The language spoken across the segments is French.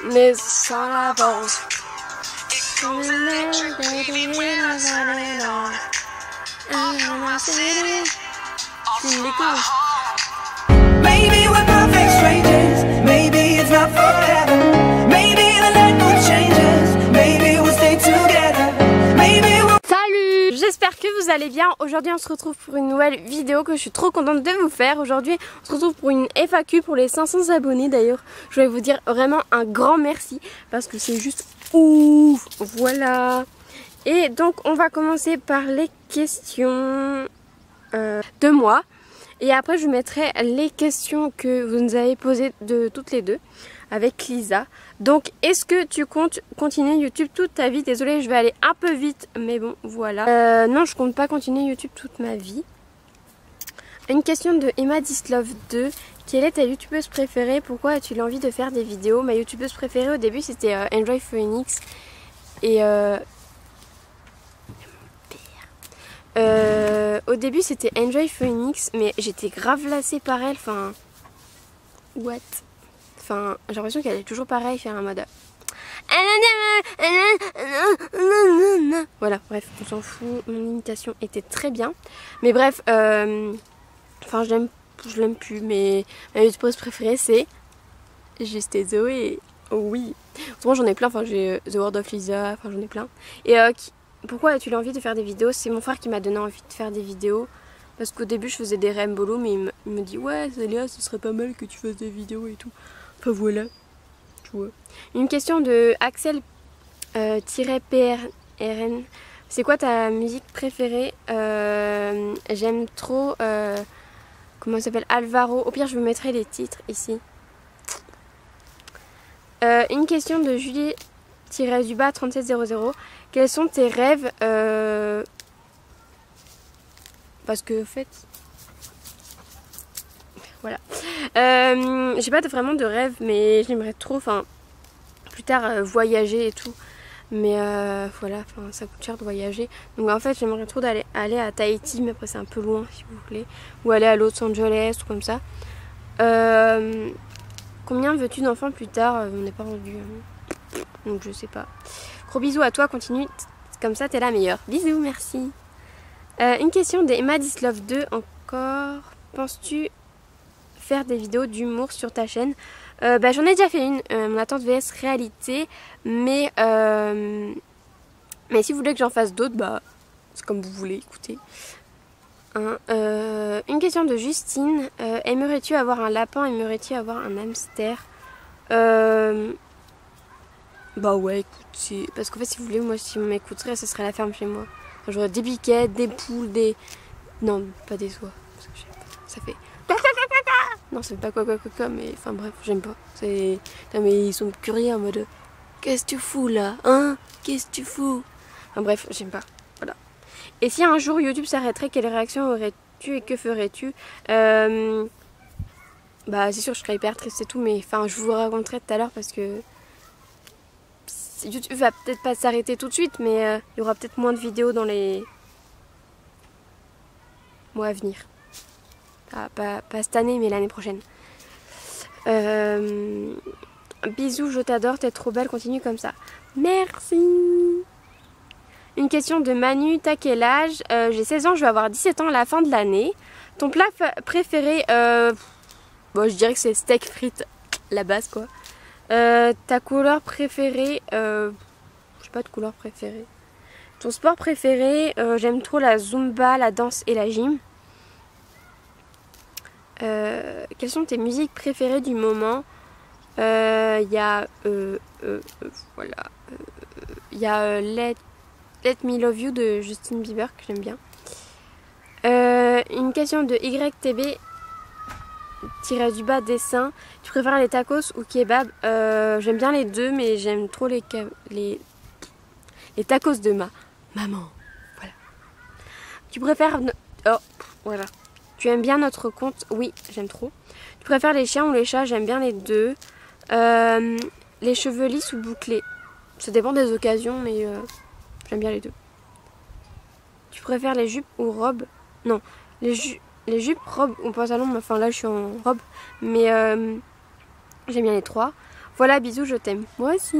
mais sans la vente. Maybe we're perfect strangers. Maybe it's not forever. Maybe the night will change us. Maybe we'll stay together. Maybe we'll... Salut! J'espère que vous allez bien. Aujourd'hui on se retrouve pour une nouvelle vidéo que je suis trop contente de vous faire. Aujourd'hui on se retrouve pour une FAQ pour les 500 abonnés. D'ailleurs je voulais vous dire vraiment un grand merci parce que c'est juste ouf. Voilà. Et donc on va commencer par les questions de moi. Et après je vous mettrai les questions que vous nous avez posées de toutes les deux avec Lisa. Donc est-ce que tu comptes continuer YouTube toute ta vie? Désolée je vais aller un peu vite mais bon voilà. Non je compte pas continuer YouTube toute ma vie. Une question de Emma Dislove 2. Quelle est ta youtubeuse préférée? Pourquoi as-tu l'envie de faire des vidéos? Ma youtubeuse préférée au début c'était Enjoy Phoenix. Et au début c'était Enjoy Phoenix, mais j'étais grave lassée par elle, enfin what, enfin j'ai l'impression qu'elle est toujours pareille, faire un mode voilà, bref on s'en fout, mon imitation était très bien, mais bref enfin je l'aime plus, mais ma youtubeuse préférée c'est Juste et Zoé. Oh oui, souvent j'en ai plein, enfin j'ai The World of Lisa, enfin j'en ai plein. Et pourquoi as-tu l'envie de faire des vidéos? C'est mon frère qui m'a donné envie de faire des vidéos. Parce qu'au début je faisais des Rembolo, mais il me dit ouais Célia, ce serait pas mal que tu fasses des vidéos et tout. Enfin voilà, tu vois. Une question de Axel PRN. C'est quoi ta musique préférée? J'aime trop comment ça s'appelle, Alvaro. Au pire je vous mettrai les titres ici. Une question de Julie-3700. Quels sont tes rêves? Parce que en fait voilà, j'ai pas vraiment de rêve, mais j'aimerais trop, enfin plus tard voyager et tout, mais voilà, enfin ça coûte cher de voyager, donc en fait j'aimerais trop aller à Tahiti, mais après c'est un peu loin si vous voulez, ou aller à Los Angeles ou comme ça. Combien veux-tu d'enfants plus tard? On n'est pas rendu, donc je sais pas. Gros bisous à toi, continue comme ça, t'es la meilleure. Bisous, merci. Une question d'Emma Dislove 2 encore. Penses-tu faire des vidéos d'humour sur ta chaîne? J'en ai déjà fait une, mon attente VS réalité, mais si vous voulez que j'en fasse d'autres, bah c'est comme vous voulez, écoutez. Une question de Justine. Aimerais-tu avoir un lapin? Aimerais-tu avoir un hamster? Bah ouais, écoute, parce qu'en fait si vous voulez, moi si on m'écouterait, ce serait la ferme chez moi. Enfin, j'aurais des biquettes, des poules, des... Non, pas des oies, parce que j'aime pas. Ça fait... Non, ça fait pas quoi, mais enfin bref, j'aime pas. C'est... Non mais ils sont curieux en mode... Qu'est-ce que tu fous là? Hein? Qu'est-ce que tu fous? Enfin bref, j'aime pas. Voilà. Et si un jour YouTube s'arrêterait, quelle réaction aurais-tu et que ferais-tu? Bah c'est sûr, je serais hyper triste et tout, mais enfin je vous raconterai tout à l'heure parce que... YouTube va peut-être pas s'arrêter tout de suite, mais il y aura peut-être moins de vidéos dans les mois à venir. Pas cette année, mais l'année prochaine. Bisous, je t'adore, t'es trop belle, continue comme ça. Merci. Une question de Manu, t'as quel âge? J'ai 16 ans, je vais avoir 17 ans à la fin de l'année. Ton plat préféré? Bon, je dirais que c'est steak frites, la base quoi. Ta couleur préférée? J'ai pas de couleur préférée. Ton sport préféré? J'aime trop la zumba, la danse et la gym. Quelles sont tes musiques préférées du moment? Il y a voilà, il y a Let Me Love You de Justin Bieber que j'aime bien. Une question de YTB _du-bas dessin. Tu préfères les tacos ou kebab? J'aime bien les deux, mais j'aime trop les tacos de ma maman. Voilà. Tu préfères... Oh, voilà. Tu aimes bien notre compte? Oui, j'aime trop. Tu préfères les chiens ou les chats? J'aime bien les deux. Les cheveux lisses ou bouclés? Ça dépend des occasions, mais j'aime bien les deux. Tu préfères les jupes ou robes? Non, les jupes, robes ou pantalons. Enfin là, je suis en robe, mais j'aime bien les trois. Voilà, bisous, je t'aime. Moi aussi.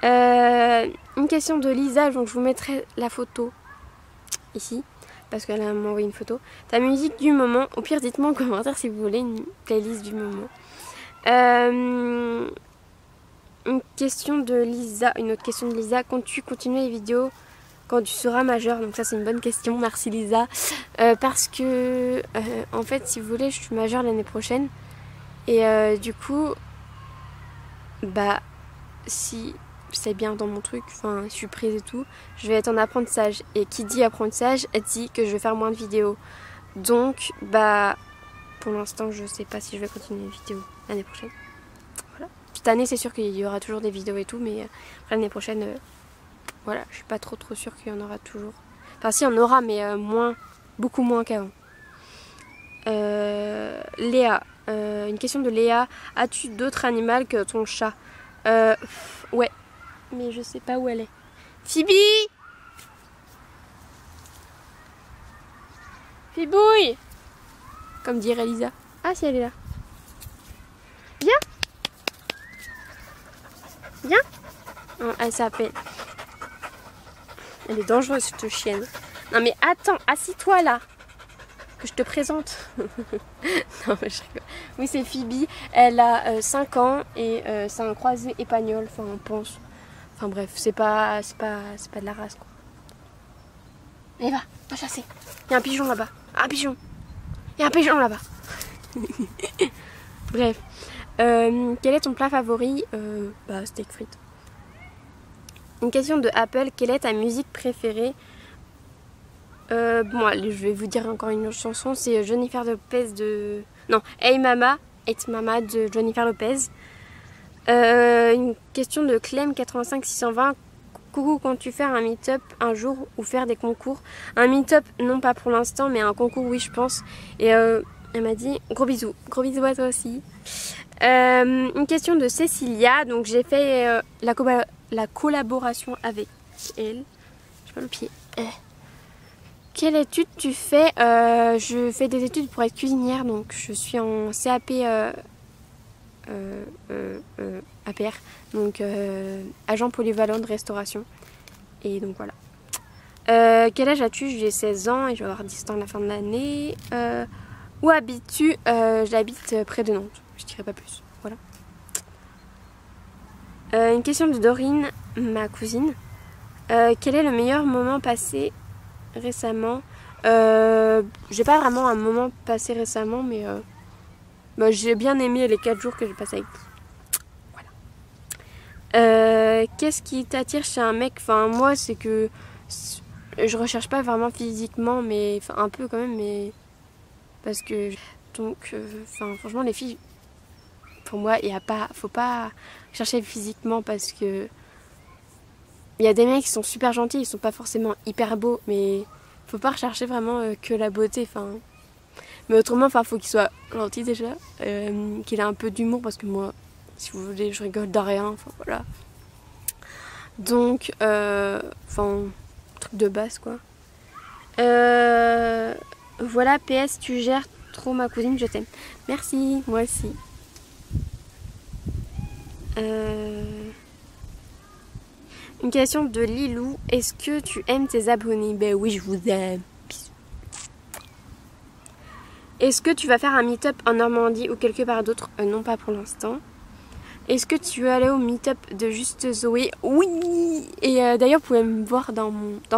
Une question de Lisa, donc je vous mettrai la photo ici, parce qu'elle m'a envoyé une photo. Ta musique du moment, au pire dites-moi en commentaire si vous voulez une playlist du moment. Une question de Lisa, une autre question de Lisa, comptes-tu continuer les vidéos quand tu seras majeure? Donc ça c'est une bonne question, merci Lisa. Parce que en fait si vous voulez je suis majeure l'année prochaine. Et du coup, bah si c'est bien dans mon truc, enfin je suis prise et tout, je vais être en apprentissage. Et qui dit apprentissage, elle dit que je vais faire moins de vidéos. Donc bah pour l'instant je sais pas si je vais continuer les vidéos l'année prochaine. Voilà. Cette année c'est sûr qu'il y aura toujours des vidéos et tout, mais l'année prochaine, voilà, je suis pas trop sûre qu'il y en aura toujours. Enfin si, il y en aura, mais moins, beaucoup moins qu'avant. Léa, une question de Léa. As-tu d'autres animaux que ton chat? Ouais, mais je sais pas où elle est. Phoebe! Phibouille! Comme dirait Lisa. Ah si, elle est là. Viens! Viens! Oh, elle s'appelle. Elle est dangereuse cette chienne. Non mais attends, assis-toi là. Que je te présente. Non mais je rigole. Oui c'est Phoebe. Elle a 5 ans et c'est un croisé épagnol. Enfin on pense. Enfin bref, c'est pas de la race quoi. Allez va chasser. Il y a un pigeon là-bas. Un pigeon. Il y a un pigeon là-bas. Bref. Quel est ton plat favori? Bah steak frites. Une question de Apple, quelle est ta musique préférée? Bon allez, je vais vous dire encore une autre chanson, c'est Jennifer Lopez de... Non, Hey Mama, It's Mama de Jennifer Lopez. Une question de Clem 85620. Coucou, comptes-tu faire un meet-up un jour ou faire des concours? Un meet-up, non pas pour l'instant, mais un concours, oui je pense. Et elle m'a dit gros bisous à toi aussi. Une question de Cécilia, donc j'ai fait la collaboration avec elle. Je pas le pied. Quelle étude tu fais? Je fais des études pour être cuisinière, donc je suis en CAP APR, donc agent polyvalent de restauration. Et donc voilà. Quel âge as-tu? J'ai 16 ans et je vais avoir 10 ans à la fin de l'année. Où habites-tu? J'habite près de Nantes, je dirais pas plus. Voilà. Une question de Dorine, ma cousine. Quel est le meilleur moment passé récemment? J'ai pas vraiment un moment passé récemment, mais bah, j'ai bien aimé les 4 jours que j'ai passé avec vous. Voilà. Qu'est-ce qui t'attire chez un mec? Enfin moi c'est que je recherche pas vraiment physiquement, mais enfin un peu quand même, mais parce que donc enfin franchement les filles, pour moi faut pas chercher physiquement, parce que il y a des mecs qui sont super gentils, ils sont pas forcément hyper beaux, mais faut pas rechercher vraiment que la beauté, enfin. Mais autrement, enfin, faut qu'il soit gentil déjà, qu'il ait un peu d'humour, parce que moi, si vous voulez, je rigole de rien, enfin voilà. Donc, enfin, truc de base quoi. Voilà, PS, tu gères trop ma cousine, je t'aime. Merci, moi aussi. Une question de Lilou. Est-ce que tu aimes tes abonnés? Ben oui, je vous aime. Est-ce que tu vas faire un meet-up en Normandie ou quelque part d'autre? Non, pas pour l'instant. Est-ce que tu veux aller au meet-up de Juste Zoé? Oui. Et d'ailleurs, vous pouvez me voir dans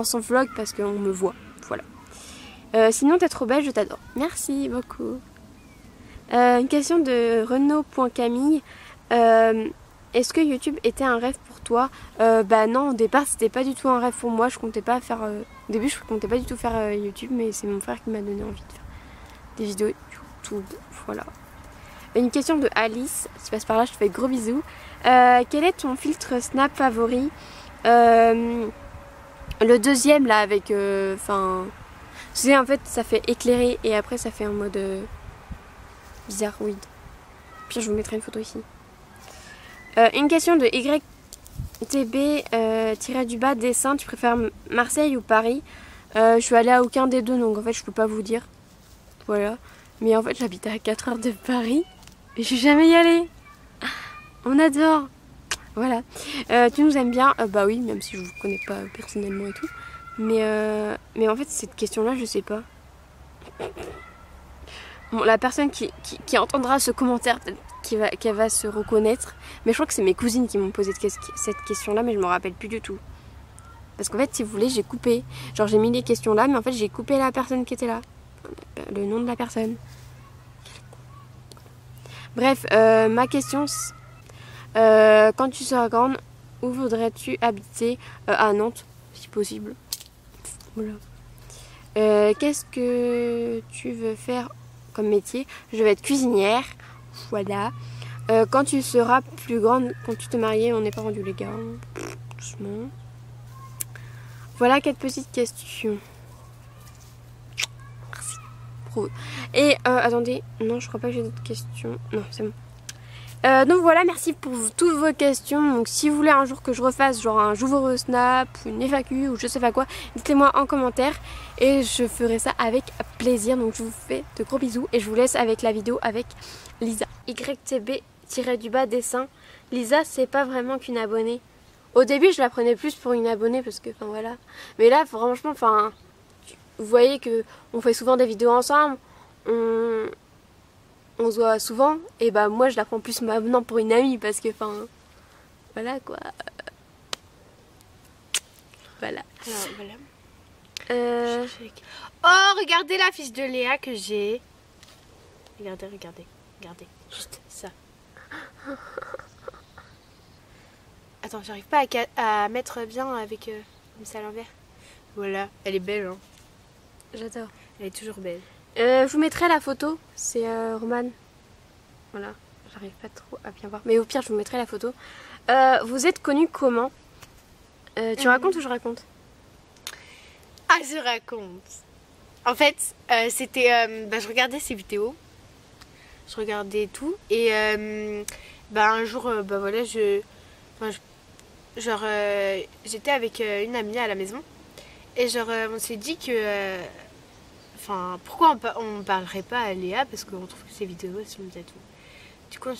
son vlog, parce qu'on me voit. Voilà. Sinon, t'es trop belle, je t'adore. Merci beaucoup. Une question de Renaud.Camille. Est-ce que YouTube était un rêve pour toi? Bah non, au départ c'était pas du tout un rêve pour moi. Je comptais pas faire. Au début je comptais pas du tout faire YouTube, mais c'est mon frère qui m'a donné envie de faire des vidéos YouTube. Voilà. Une question de Alice, si tu passes par là, je te fais gros bisous. Quel est ton filtre Snap favori? Le deuxième là avec. Enfin. Tu sais, en fait ça fait éclairer et après ça fait en mode bizarroïde. Puis je vous mettrai une photo ici. Une question de YTB dessin, tu préfères Marseille ou Paris? Je suis allée à aucun des deux, donc en fait je peux pas vous dire. Voilà. Mais en fait j'habite à 4 heures de Paris et je suis jamais y allée. On adore. Voilà. Tu nous aimes bien? Bah oui, même si je vous connais pas personnellement et tout. Mais en fait, cette question-là, je sais pas. Bon, la personne qui entendra ce commentaire, peut-être qu'elle va se reconnaître. Mais je crois que c'est mes cousines qui m'ont posé cette question-là, mais je me rappelle plus du tout. Parce qu'en fait, si vous voulez, j'ai coupé. Genre, j'ai mis les questions là, mais en fait, j'ai coupé la personne qui était là. Le nom de la personne. Bref, ma question, quand tu seras grande, où voudrais-tu habiter? À Nantes, si possible. Voilà. Qu'est-ce que tu veux faire comme métier? Je vais être cuisinière. Voilà. Quand tu seras plus grande, quand tu te maries, on n'est pas rendu les gars. Doucement. Voilà quelques petites questions. Merci. Et attendez, non, je crois pas que j'ai d'autres questions. Non, c'est bon. Donc voilà, merci pour toutes vos questions. Donc si vous voulez un jour que je refasse genre un j'ouvre Snap ou une FAQ ou je sais pas quoi, dites-moi en commentaire et je ferai ça avec plaisir. Donc je vous fais de gros bisous et je vous laisse avec la vidéo avec Lisa. YTB-du-bas dessin. Lisa, c'est pas vraiment qu'une abonnée. Au début, je la prenais plus pour une abonnée parce que, enfin voilà. Mais là, franchement, enfin, vous voyez que on fait souvent des vidéos ensemble. On se voit souvent. Et bah moi, je la prends plus maintenant pour une amie parce que, enfin, voilà quoi. Voilà. Alors, voilà. Oh, regardez la fiche de Léa que j'ai. Regardez. Juste ça. Attends, j'arrive pas à mettre bien avec comme ça à l'envers. Voilà, elle est belle, hein. J'adore. Elle est toujours belle. Je vous mettrai la photo. C'est Romane. Voilà. J'arrive pas trop à bien voir. Mais au pire, je vous mettrai la photo. Vous êtes connue comment? Tu racontes ou je raconte? Ah, je raconte. En fait, c'était... je regardais ses vidéos. Je regardais tout. Et un jour, voilà, j'étais avec une amie à la maison. Et genre, on s'est dit que... pourquoi on parlerait pas à Léa? Parce qu'on trouve que ses vidéos, elles sont bien tout. Du coup,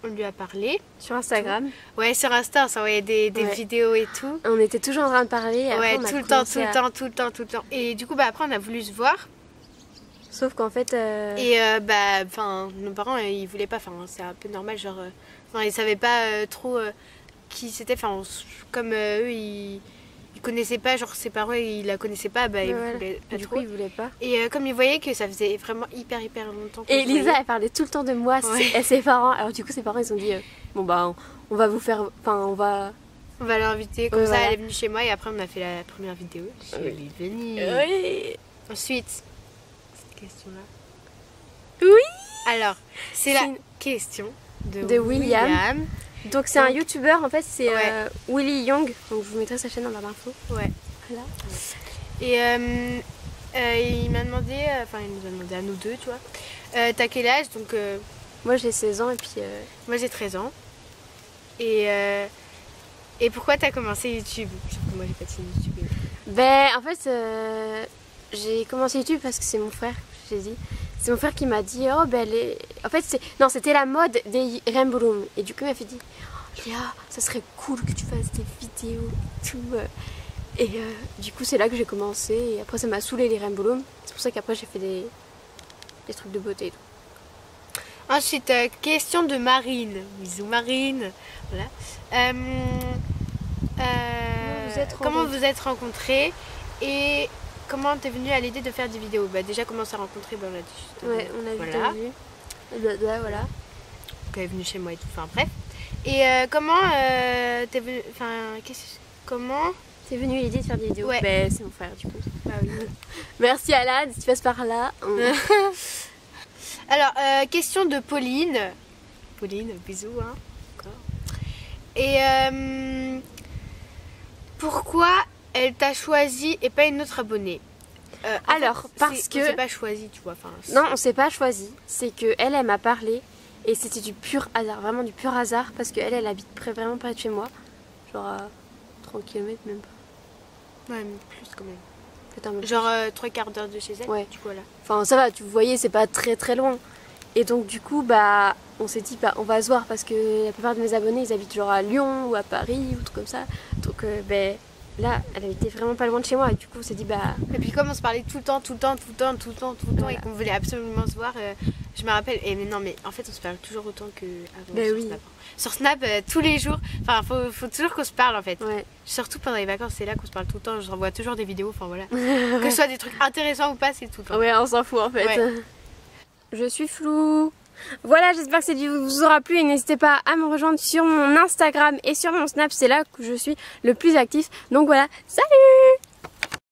on lui a parlé. Sur Instagram. Ouais, sur Insta, on s'envoyait des vidéos et tout. On était toujours en train de parler. Et ouais, après, tout le temps. Et du coup, après, on a voulu se voir. Sauf qu'en fait... Et nos parents, ils voulaient pas. Enfin, c'est un peu normal, genre... ils savaient pas trop qui c'était. Enfin, comme eux, ils connaissaient pas, genre ses parents, ils la connaissaient pas, ils voulaient pas du trop. coup, ils voulaient pas. Et comme ils voyaient que ça faisait vraiment hyper longtemps. Et Lisa, elle parlait tout le temps de moi et ses parents. Alors du coup, ses parents, ils ont dit, on va vous faire... on va l'inviter. Comme ça, elle est venue chez moi et après, on a fait la première vidéo. Elle est venue. Oui. Ensuite, cette question-là. Oui. Alors, c'est la question de William. Donc c'est un youtubeur, en fait, c'est Willy Young. Donc je vous mettrai sa chaîne en barre d'infos. Ouais. Voilà. Et il m'a demandé, il nous a demandé à nous deux, tu vois. T'as quel âge? Donc moi j'ai 16 ans et puis... Moi j'ai 13 ans. Et pourquoi t'as commencé YouTube? Sauf que moi j'ai pas de chaîne YouTube. En fait, j'ai commencé YouTube parce que c'est mon frère, j'ai dit. C'est mon frère qui m'a dit, en fait, c'était la mode des Rainbow Room. Et du coup, il m'a fait dit, Léa, ça serait cool que tu fasses des vidéos et tout. Et du coup, c'est là que j'ai commencé. Et après, ça m'a saoulé les Rainbow Room. C'est pour ça qu'après, j'ai fait des trucs de beauté et tout. Ensuite, question de Marine. Bisous Marine. Voilà. Comment vous êtes rencontrés et comment t'es venue à l'idée de faire des vidéos? Déjà, comment on s'est rencontrés, on l'a dit juste avant. Ouais, on a vu. Voilà. Donc, elle est venue chez moi et tout. Enfin, bref. Et comment t'es venue... comment t'es venue l'idée de faire des vidéos? Ouais. C'est mon frère, du coup. Bah oui. Merci Alan, si tu passes par là. Alors, question de Pauline. Pauline, bisous, hein. Encore. Et pourquoi elle t'a choisi et pas une autre abonnée? Alors, parce que... On s'est pas choisi, tu vois. Non, on s'est pas choisi. C'est que elle m'a parlé et c'était du pur hasard, vraiment du pur hasard, parce qu'elle habite vraiment près de chez moi. Genre à 30 km même pas. Ouais, mais plus quand même. Peut-être un peu genre 3/4 d'heure de chez elle. Ouais. Du coup, voilà. Enfin, ça va, tu voyais, c'est pas très très loin. Et donc du coup bah on s'est dit bah on va se voir parce que la plupart de mes abonnés ils habitent genre à Lyon ou à Paris ou tout comme ça. Donc ben là elle habitait vraiment pas loin de chez moi et du coup on s'est dit bah... Et puis comme on se parlait tout le temps Voilà. et qu'on voulait absolument se voir, je me rappelle, mais non mais en fait on se parle toujours autant qu'avant Ben sur oui. Snap. Sur Snap tous les jours, enfin faut toujours qu'on se parle en fait. Ouais. Surtout pendant les vacances, c'est là qu'on se parle tout le temps, je renvoie toujours des vidéos, enfin voilà. Que ce soit des trucs intéressants ou pas, c'est tout le temps. Ouais on s'en fout en fait. Ouais. Je suis floue. Voilà, j'espère que cette vidéo vous aura plu et n'hésitez pas à me rejoindre sur mon Instagram et sur mon Snap, c'est là que je suis le plus actif. Donc voilà, salut!